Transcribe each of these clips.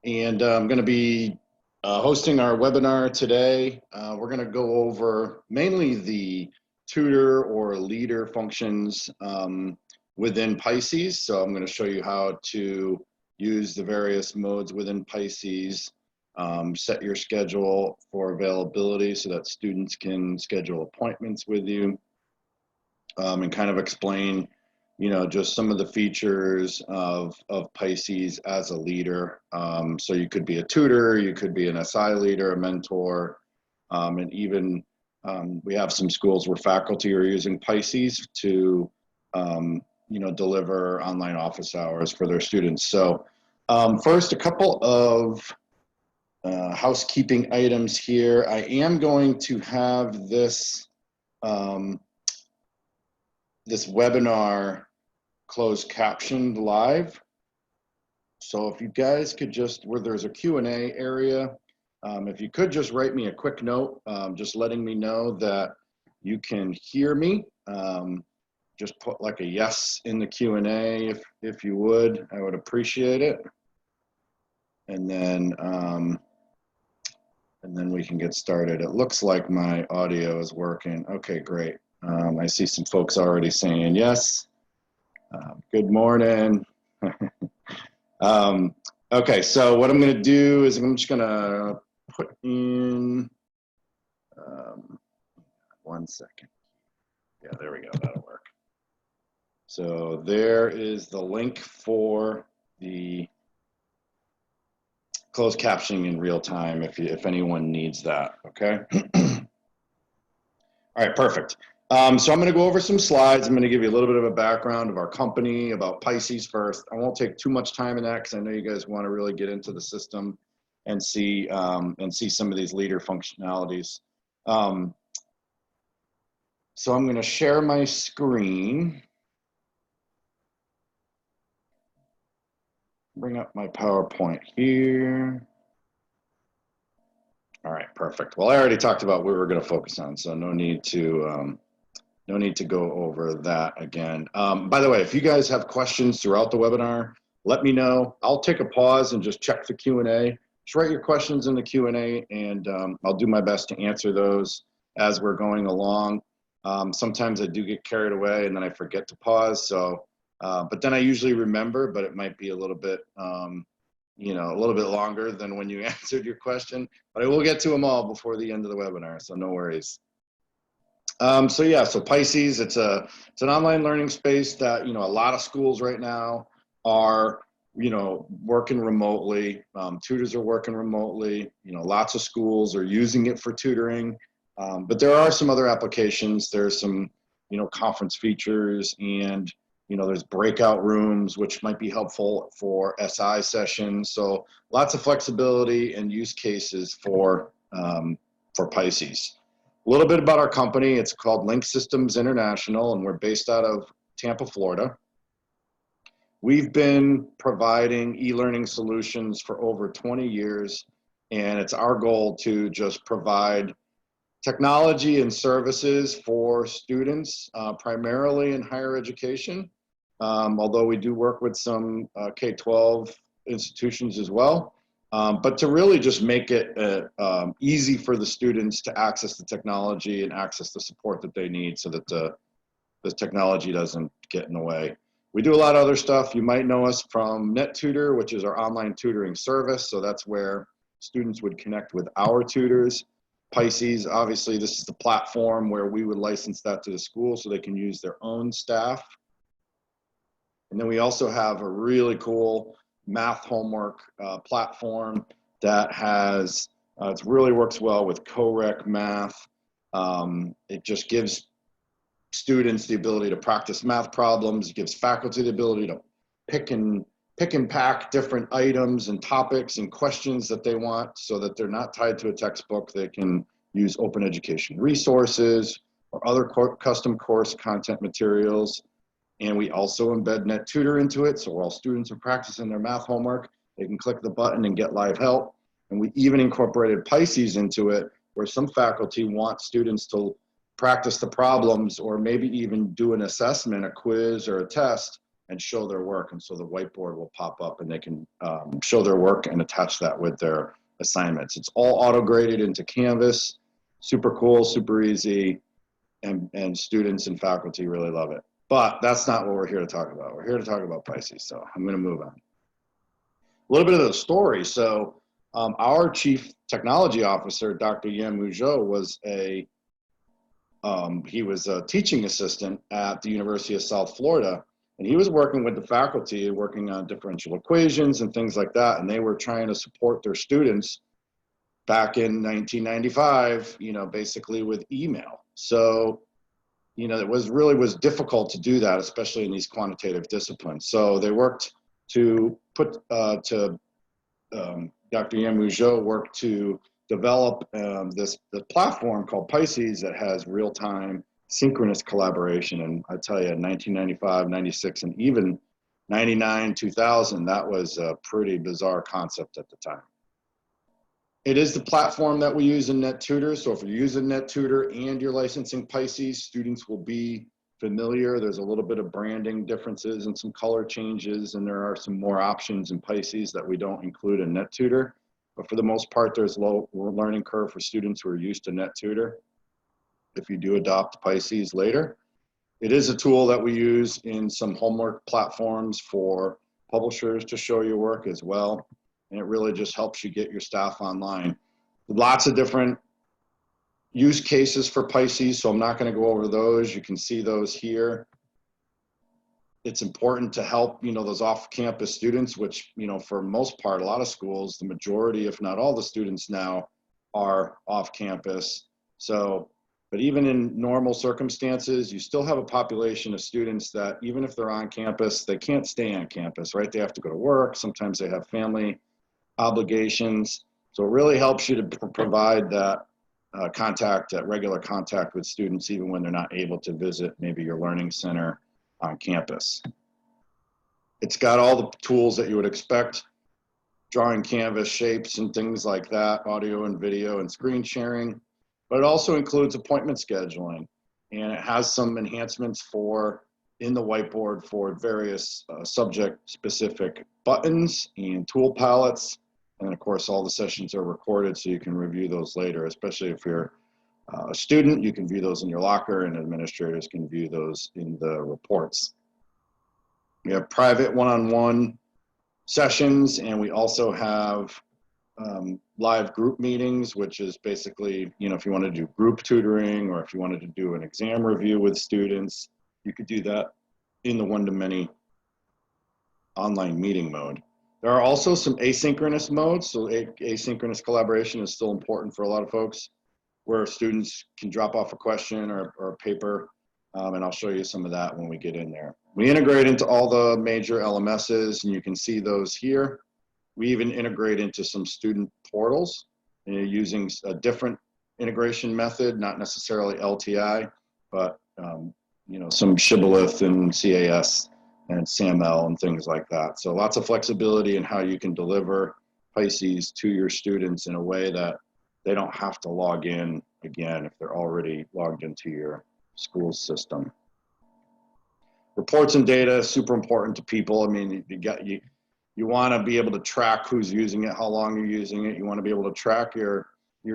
And I'm going to be hosting our webinar today. We're going to go over mainly the tutor or leader functions within Pisces. So I'm going to show you how to use the various modes within Pisces, set your schedule for availability so that students can schedule appointments with you, and kind of explain, just some of the features of Pisces as a leader. So you could be a tutor, you could be an SI leader, a mentor, and even we have some schools where faculty are using Pisces to, deliver online office hours for their students. So first, a couple of housekeeping items here. I am going to have this this webinar closed captioned live. So if you guys could just, where there's a Q&A area, if you could just write me a quick note, just letting me know that you can hear me. Just put like a yes in the Q&A if you would, I would appreciate it. And then we can get started. It looks like my audio is working. Okay, great. I see some folks already saying yes. Good morning. Okay, so what I'm going to do is I'm just going to put in 1 second. Yeah, there we go. That'll work. So there is the link for the closed captioning in real time if anyone needs that. Okay. All right, perfect. So I'm going to go over some slides. I'm going to give you a little bit of a background of our company, about Pisces first. I won't take too much time in that because I know you guys want to really get into the system and see some of these leader functionalities. So I'm going to share my screen. Bring up my PowerPoint here. All right, perfect. Well, I already talked about what we're going to focus on, so no need to go over that again. By the way, if you guys have questions throughout the webinar, let me know. I'll take a pause and just check the Q&A. Just write your questions in the Q&A, and I'll do my best to answer those as we're going along. Sometimes I do get carried away and then I forget to pause. So, but then I usually remember, but it might be a little bit, a little bit longer than when you answered your question. But I will get to them all before the end of the webinar, so no worries. So yeah, so Pisces, it's an online learning space that, a lot of schools right now are, working remotely. Tutors are working remotely. Lots of schools are using it for tutoring. But there are some other applications. There's some, conference features, and, there's breakout rooms, which might be helpful for SI sessions. So lots of flexibility and use cases for Pisces. A little bit about our company. It's called Link Systems International, and we're based out of Tampa, Florida. We've been providing e-learning solutions for over 20 years, and it's our goal to just provide technology and services for students, primarily in higher education, although we do work with some K-12 institutions as well. But to really just make it easy for the students to access the technology and access the support that they need so that the technology doesn't get in the way. We do a lot of other stuff. You might know us from NetTutor, which is our online tutoring service. So that's where students would connect with our tutors. Pisces, obviously, this is the platform where we would license that to the school so they can use their own staff. And then we also have a really cool math homework platform that has, it really works well with co-rec math. It just gives students the ability to practice math problems. It gives faculty the ability to pick and pack different items and topics and questions that they want so that they're not tied to a textbook. They can use open education resources or other custom course content materials. And we also embed NetTutor into it. So while students are practicing their math homework, they can click the button and get live help. And we even incorporated Pisces into it, where some faculty want students to practice the problems or maybe even do an assessment, a quiz or a test and show their work. And so the whiteboard will pop up and they can show their work and attach that with their assignments. It's all auto-graded into Canvas. Super cool, super easy, and students and faculty really love it. But that's not what we're here to talk about. We're here to talk about Pisces, so I'm going to move on. A little bit of the story. So our chief technology officer, Dr. Yan Muzhou, was a teaching assistant at the University of South Florida, and he was working with the faculty, working on differential equations and things like that, and they were trying to support their students back in 1995, basically with email. So, it was difficult to do that, especially in these quantitative disciplines. So they worked to Dr. Yan Muzhou worked to develop the platform called Pisces that has real-time synchronous collaboration. And I tell you, 1995, 96, and even 99, 2000, that was a pretty bizarre concept at the time. It is the platform that we use in NetTutor. So if you're using NetTutor and you're licensing Pisces, students will be familiar. There's a little bit of branding differences and some color changes, and there are some more options in Pisces that we don't include in NetTutor. But for the most part, there's low learning curve for students who are used to NetTutor if you do adopt Pisces later. It is a tool that we use in some homework platforms for publishers to show your work as well. And it really just helps you get your staff online. Lots of different use cases for Pisces, so I'm not going to go over those. You can see those here. It's important to help, those off-campus students, which, for most part, a lot of schools, the majority, if not all the students now are off-campus. So, but even in normal circumstances, you still have a population of students that even if they're on campus, they can't stay on campus, right? They have to go to work. Sometimes they have family obligations. So it really helps you to provide that regular contact with students, even when they're not able to visit maybe your learning center on campus. It's got all the tools that you would expect, drawing canvas shapes and things like that, audio and video and screen sharing, but it also includes appointment scheduling, and it has some enhancements in the whiteboard for various subject-specific buttons and tool palettes. And of course, all the sessions are recorded so you can review those later, especially if you're a student, you can view those in your locker, and administrators can view those in the reports. We have private one-on-one sessions, and we also have live group meetings, which is basically, if you want to do group tutoring or if you wanted to do an exam review with students, you could do that in the one-to-many online meeting mode. There are also some asynchronous modes, so asynchronous collaboration is still important for a lot of folks, where students can drop off a question or a paper, and I'll show you some of that when we get in there. We integrate into all the major LMSs, and you can see those here. We even integrate into some student portals using a different integration method, not necessarily LTI, but some Shibboleth and CAS and SAML and things like that. So lots of flexibility in how you can deliver Pisces to your students in a way that they don't have to log in again if they're already logged into your school system. Reports and data, super important to people. I mean, you want to be able to track who's using it, how long you're using it. You want to be able to track your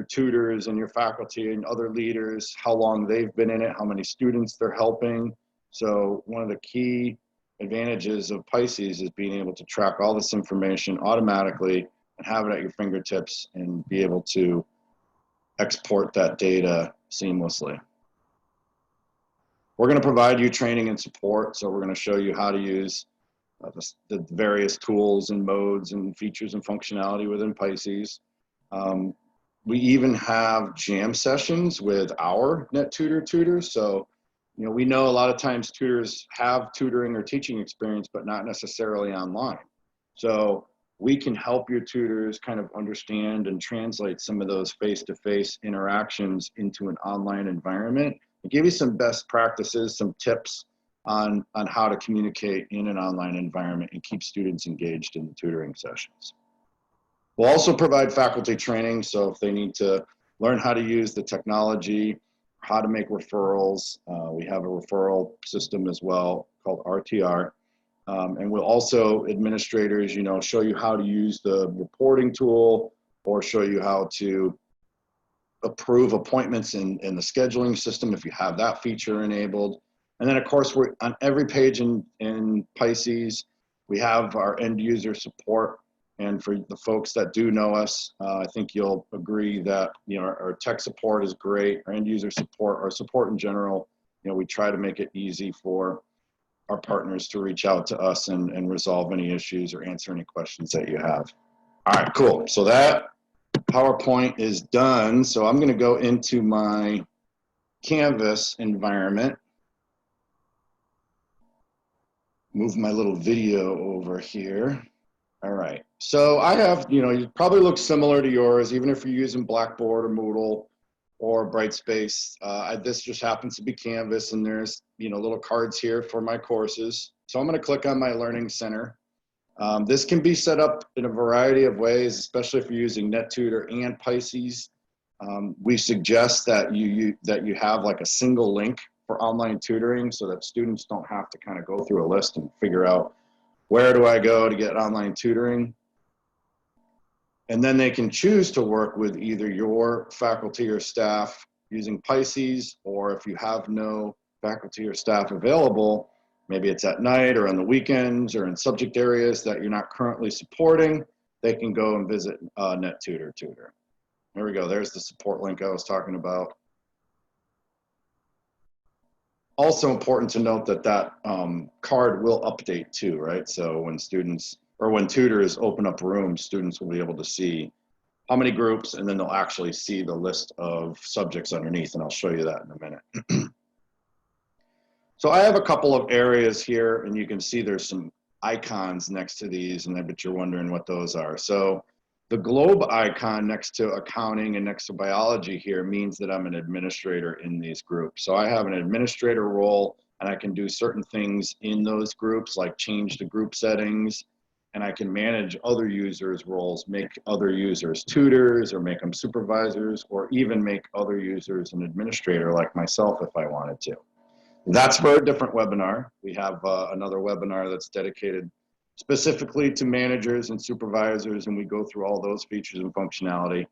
tutors and your faculty and other leaders, how long they've been in it, how many students they're helping. So one of the key advantages of Pisces is being able to track all this information automatically and have it at your fingertips and be able to export that data seamlessly. We're going to provide you training and support, so we're going to show you how to use the various tools and modes and features and functionality within Pisces. We even have jam sessions with our NetTutor tutors. So, we know a lot of times tutors have tutoring or teaching experience, but not necessarily online. So we can help your tutors kind of understand and translate some of those face-to-face interactions into an online environment and give you some best practices, some tips on how to communicate in an online environment and keep students engaged in the tutoring sessions. We'll also provide faculty training, so if they need to learn how to use the technology, how to make referrals, we have a referral system as well called RTR, And we'll also, administrators, show you how to use the reporting tool or show you how to approve appointments in the scheduling system if you have that feature enabled. And then of course, we're on every page in Pisces, we have our end user support. And for the folks that do know us, I think you'll agree that our tech support is great. Our end user support, our support in general, we try to make it easy for our partners to reach out to us and resolve any issues or answer any questions that you have. All right, cool. So that PowerPoint is done. So I'm going to go into my Canvas environment. Move my little video over here. All right. So I have, it probably looks similar to yours, even if you're using Blackboard or Moodle or Brightspace. This just happens to be Canvas, and there's, little cards here for my courses. So I'm going to click on my Learning Center. This can be set up in a variety of ways, especially if you're using NetTutor and Pisces. We suggest that you have like a single link for online tutoring so that students don't have to kind of go through a list and figure out where do I go to get online tutoring. And then they can choose to work with either your faculty or staff using Pisces, or if you have no faculty or staff available, maybe it's at night or on the weekends or in subject areas that you're not currently supporting, they can go and visit NetTutor Tutor. There we go. There's the support link I was talking about. Also important to note that card will update too, right? So when students or when tutors open up rooms, students will be able to see how many groups, and then they'll actually see the list of subjects underneath, and I'll show you that in a minute. So I have a couple of areas here, and you can see there's some icons next to these, and I bet you're wondering what those are. So the globe icon next to accounting and next to biology here means that I'm an administrator in these groups. So I have an administrator role, and I can do certain things in those groups, like change the group settings, and I can manage other users' roles, make other users tutors, or make them supervisors, or even make other users an administrator like myself if I wanted to. That's for a different webinar. We have another webinar that's dedicated specifically to managers and supervisors, and we go through all those features and functionality.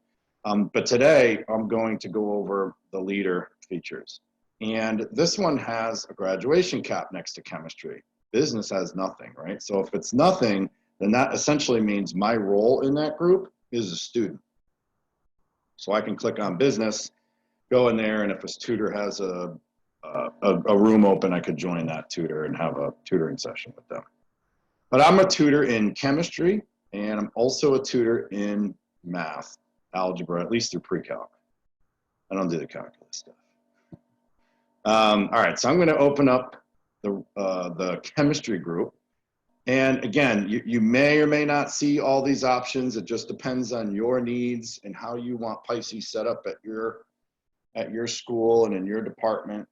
But today, I'm going to go over the leader features. And this one has a graduation cap next to chemistry. Business has nothing, right? So if it's nothing, then that essentially means my role in that group is a student. So I can click on business, go in there, and if a tutor has a room open, I could join that tutor and have a tutoring session with them. But I'm a tutor in chemistry, and I'm also a tutor in math, algebra, at least through pre-calc. I don't do the calculus stuff. All right, so I'm going to open up the chemistry group. And again, you may or may not see all these options. It just depends on your needs and how you want Pisces set up at your school and in your department.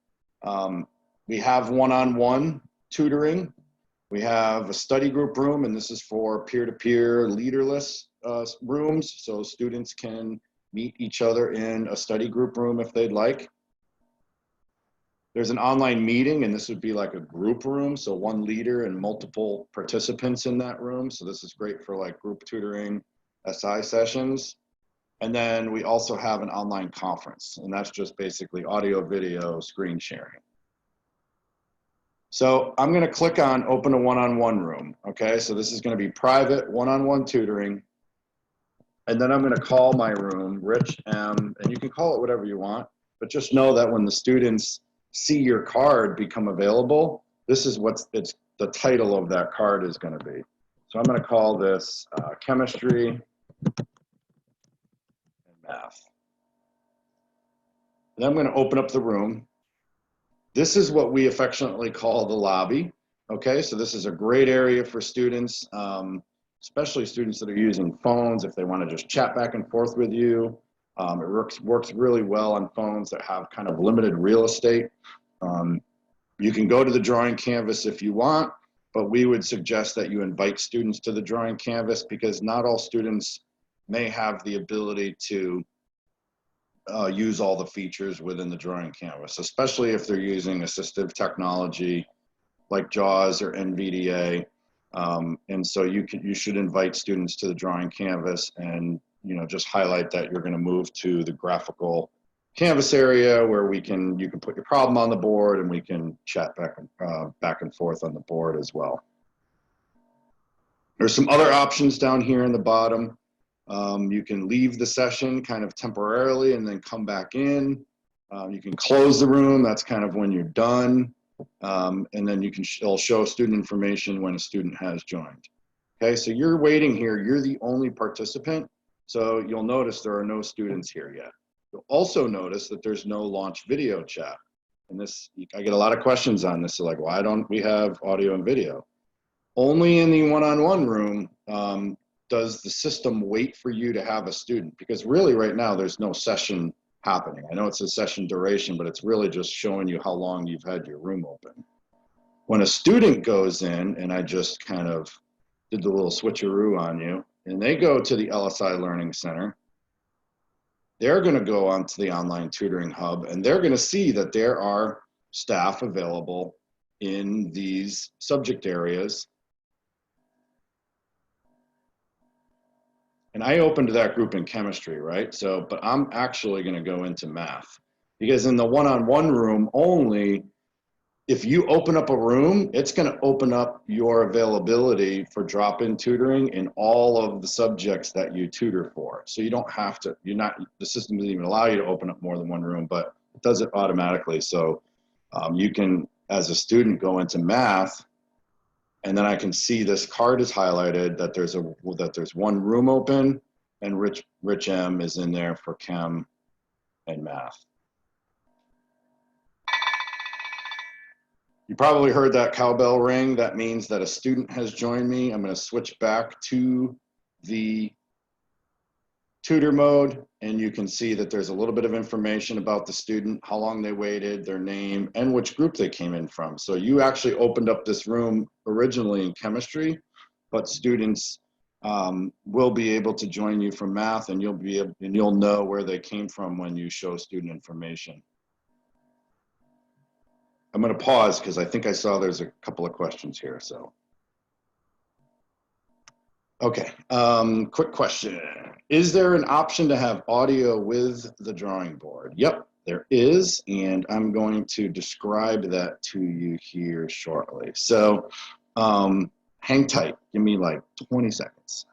We have one-on-one tutoring. We have a study group room, and this is for peer-to-peer leaderless rooms, so students can meet each other in a study group room if they'd like. There's an online meeting, and this would be like a group room, so one leader and multiple participants in that room. So this is great for like group tutoring, SI sessions. And then we also have an online conference, and that's just basically audio, video, screen sharing. So I'm going to click on open a one-on-one room. Okay, so this is going to be private one-on-one tutoring. And then I'm going to call my room Rich M, and you can call it whatever you want, but just know that when the students see your card become available, this is it's the title of that card is going to be. So I'm going to call this chemistry and math. And I'm going to open up the room. This is what we affectionately call the lobby. Okay, so this is a great area for students, especially students that are using phones if they want to just chat back and forth with you. It works really well on phones that have kind of limited real estate. You can go to the drawing canvas if you want, but we would suggest that you invite students to the drawing canvas because not all students may have the ability to use all the features within the drawing canvas, especially if they're using assistive technology like JAWS or NVDA. And so you should invite students to the drawing canvas and, you know, just highlight that you're going to move to the graphical canvas area where you can put your problem on the board and we can chat back and forth on the board as well. There's some other options down here in the bottom. You can leave the session kind of temporarily and then come back in. You can close the room. That's kind of when you're done. And then it'll show student information when a student has joined. Okay, so you're waiting here. You're the only participant. So you'll notice there are no students here yet. You'll also notice that there's no launch video chat. And this, I get a lot of questions on this. So like, why don't we have audio and video? Only in the one-on-one room does the system wait for you to have a student, because really right now there's no session happening. I know it's a session duration, but it's really just showing you how long you've had your room open. When a student goes in, and I just kind of did the little switcheroo on you, and they go to the LSI Learning Center, they're going to go onto the online tutoring hub, and they're going to see that there are staff available in these subject areas. And I opened that group in chemistry, right? So, but I'm actually going to go into math, because in the one-on-one room only, if you open up a room, it's going to open up your availability for drop-in tutoring in all of the subjects that you tutor for. So you don't have to, the system doesn't even allow you to open up more than one room, but it does it automatically. So you can, as a student, go into math, and then I can see this card is highlighted that there's one room open, and Rich M is in there for chem and math. You probably heard that cowbell ring. That means that a student has joined me. I'm going to switch back to the tutor mode, and you can see that there's a little bit of information about the student, how long they waited, their name, and which group they came in from. So you actually opened up this room originally in chemistry, but students will be able to join you from math, and you'll know where they came from when you show student information. I'm going to pause because I think I saw there's a couple of questions here. So, okay, quick question. Is there an option to have audio with the drawing board? Yep, there is, and I'm going to describe that to you here shortly. So, hang tight. Give me like 20 seconds.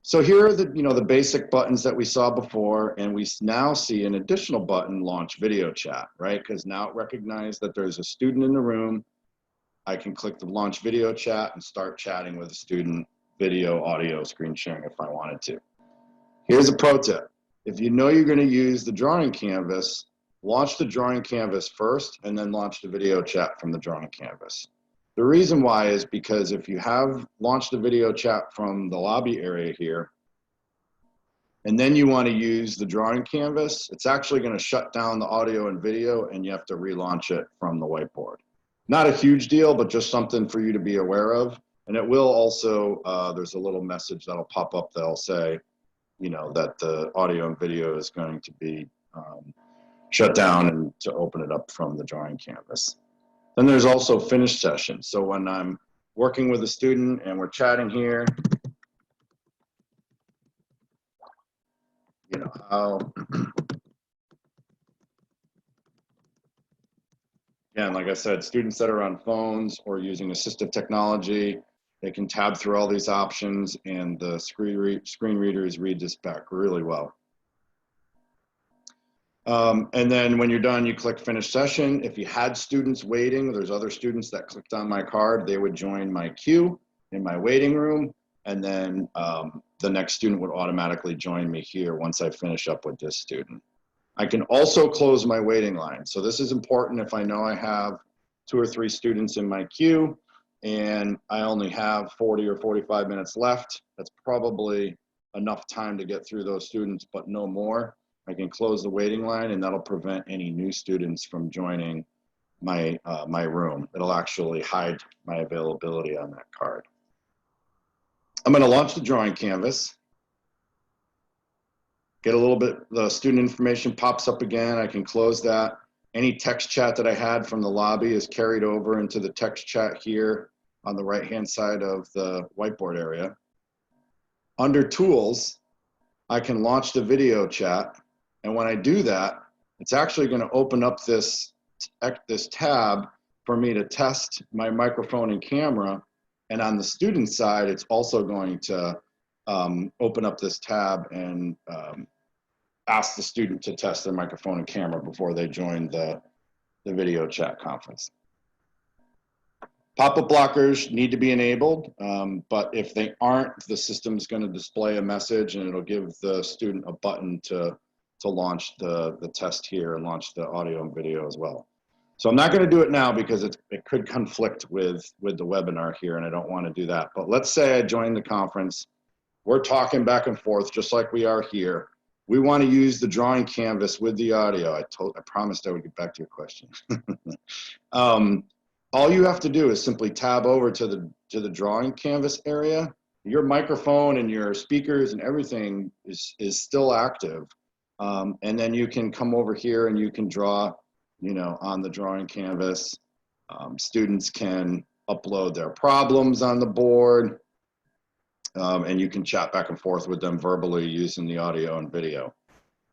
So here are the basic buttons that we saw before, and we now see an additional button, launch video chat, right? Because now it recognized that there's a student in the room. I can click the launch video chat and start chatting with the student, video, audio, screen sharing if I wanted to. Here's a pro tip. If you know you're going to use the drawing canvas, launch the drawing canvas first and then launch the video chat from the drawing canvas. The reason why is because if you have launched the video chat from the lobby area here, and then you want to use the drawing canvas, it's actually going to shut down the audio and video, and you have to relaunch it from the whiteboard. Not a huge deal, but just something for you to be aware of. And it will also, there's a little message that'll pop up that'll say, that the audio and video is going to be shut down and to open it up from the drawing canvas. Then there's also finish session. So when I'm working with a student and we're chatting here, again, like I said, students that are on phones or using assistive technology, they can tab through all these options, and the screen readers read this back really well. And then when you're done, you click finish session. If you had students waiting, there's other students that clicked on my card, they would join my queue in my waiting room, and then the next student would automatically join me here once I finish up with this student. I can also close my waiting line. So this is important if I know I have 2 or 3 students in my queue and I only have 40 or 45 minutes left. That's probably enough time to get through those students, but no more. I can close the waiting line, and that'll prevent any new students from joining my, my room. It'll actually hide my availability on that card. I'm going to launch the drawing canvas. Get a little bit, the student information pops up again. I can close that. Any text chat that I had from the lobby is carried over into the text chat here. on the right-hand side of the whiteboard area. Under Tools, I can launch the video chat. And when I do that, it's actually going to open up this tab for me to test my microphone and camera. And on the student side, it's also going to open up this tab and ask the student to test their microphone and camera before they join the video chat conference. Pop-up blockers need to be enabled, but if they aren't, the system's going to display a message and it'll give the student a button to launch the test here and launch the audio and video as well. So I'm not going to do it now because it could conflict with the webinar here, and I don't want to do that. But let's say I join the conference. We're talking back and forth just like we are here. We want to use the drawing canvas with the audio. I promised I would get back to your question. All you have to do is simply tab over to the drawing canvas area. Your microphone and your speakers and everything is still active. And then you can come over here and you can draw, you know, on the drawing canvas. Students can upload their problems on the board. And you can chat back and forth with them verbally using the audio and video.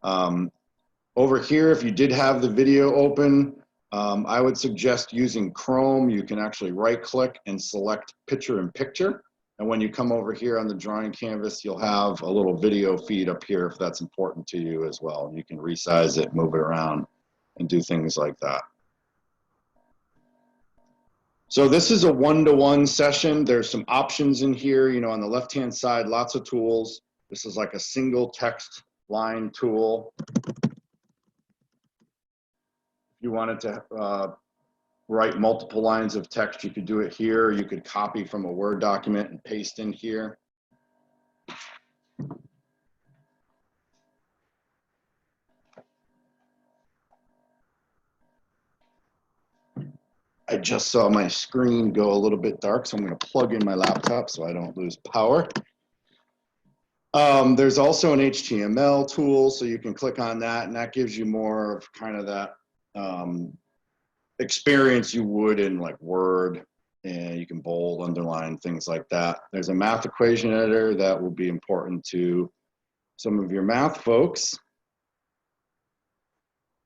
Over here, if you did have the video open, I would suggest using Chrome. You can actually right-click and select Picture in Picture. And when you come over here on the drawing canvas, you'll have a little video feed up here if that's important to you as well. You can resize it, move it around, and do things like that. So this is a one-to-one session. There's some options in here, you know, on the left-hand side, lots of tools. This is like a single text line tool. If you wanted to write multiple lines of text, you could do it here. You could copy from a Word document and paste in here. I just saw my screen go a little bit dark, so I'm going to plug in my laptop so I don't lose power. There's also an HTML tool, so you can click on that, and that gives you more of kind of that experience you would in like Word, and you can bold, underline, things like that. There's a math equation editor that will be important to some of your math folks.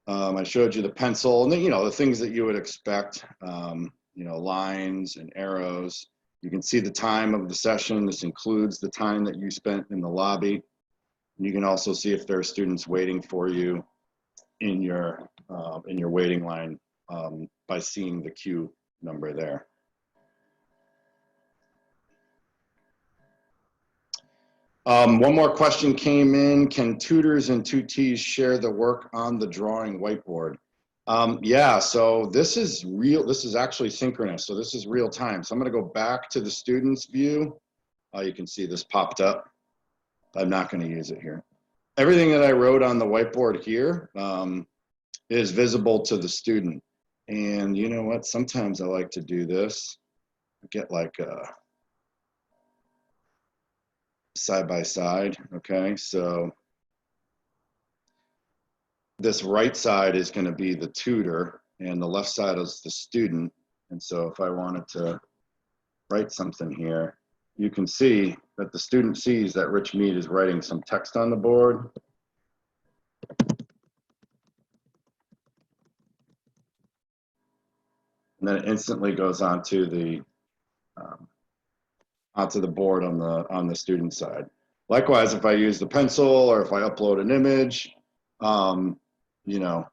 I showed you the pencil and then, you know, the things that you would expect, you know, lines and arrows. You can see the time of the session. This includes the time that you spent in the lobby. And you can also see if there are students waiting for you in your waiting line by seeing the queue number there. One more question came in. Can tutors and tutees share the work on the drawing whiteboard? Yeah, so this is real. This is actually synchronous. So this is real time. So I'm going to go back to the students view. You can see this popped up. I'm not going to use it here. Everything that I wrote on the whiteboard here is visible to the student. And you know what? Sometimes I like to do this. I get like a side by side, okay? So this right side is going to be the tutor and the left side is the student. And so if I wanted to write something here, you can see that the student sees that Rich Mead is writing some text on the board. And then it instantly goes onto the board on the student side. Likewise, if I use the pencil or if I upload an image, you know,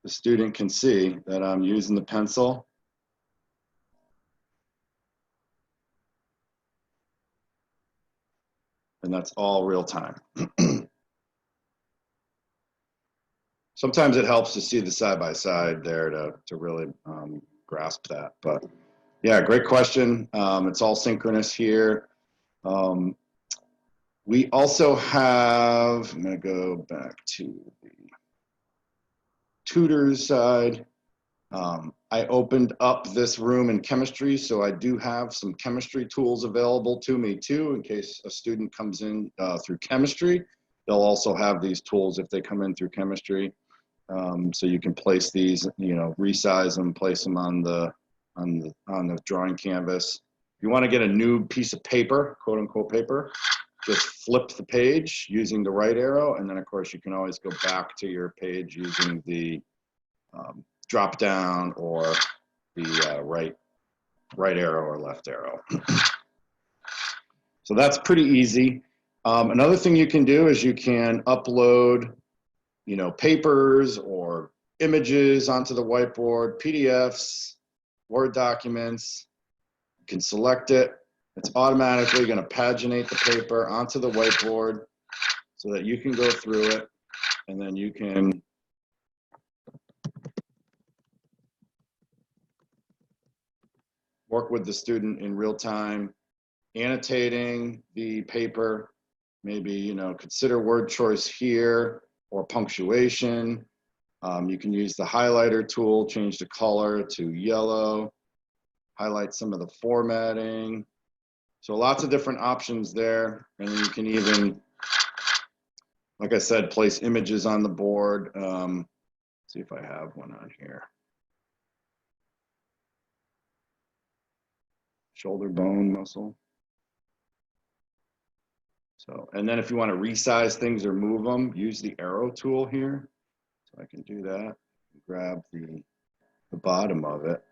the student can see that I'm using the pencil. And that's all real time. Sometimes it helps to see the side by side there to really grasp that. But yeah, great question. It's all synchronous here. We also have, I'm going to go back to the tutors side. I opened up this room in chemistry, so I do have some chemistry tools available to me too, in case a student comes in through chemistry. They'll also have these tools if they come in through chemistry. So you can place these, you know, resize them, place them on the on the drawing canvas. If you want to get a new piece of paper, quote unquote paper, just flip the page using the right arrow, and then of course you can always go back to your page using the drop down or the right arrow or left arrow. So that's pretty easy. Another thing you can do is you can upload, you know, papers or images onto the whiteboard, PDFs, Word documents. You can select it. It's automatically going to paginate the paper onto the whiteboard so that you can go through it, and then you can work with the student in real time, annotating the paper, maybe, you know, consider word choice here or punctuation. You can use the highlighter tool, change the color to yellow, highlight some of the formatting. So lots of different options there. And you can even, like I said, place images on the board. See if I have one on here. Shoulder bone muscle. So, and then if you want to resize things or move them, use the arrow tool here. So I can do that. Grab the bottom of it.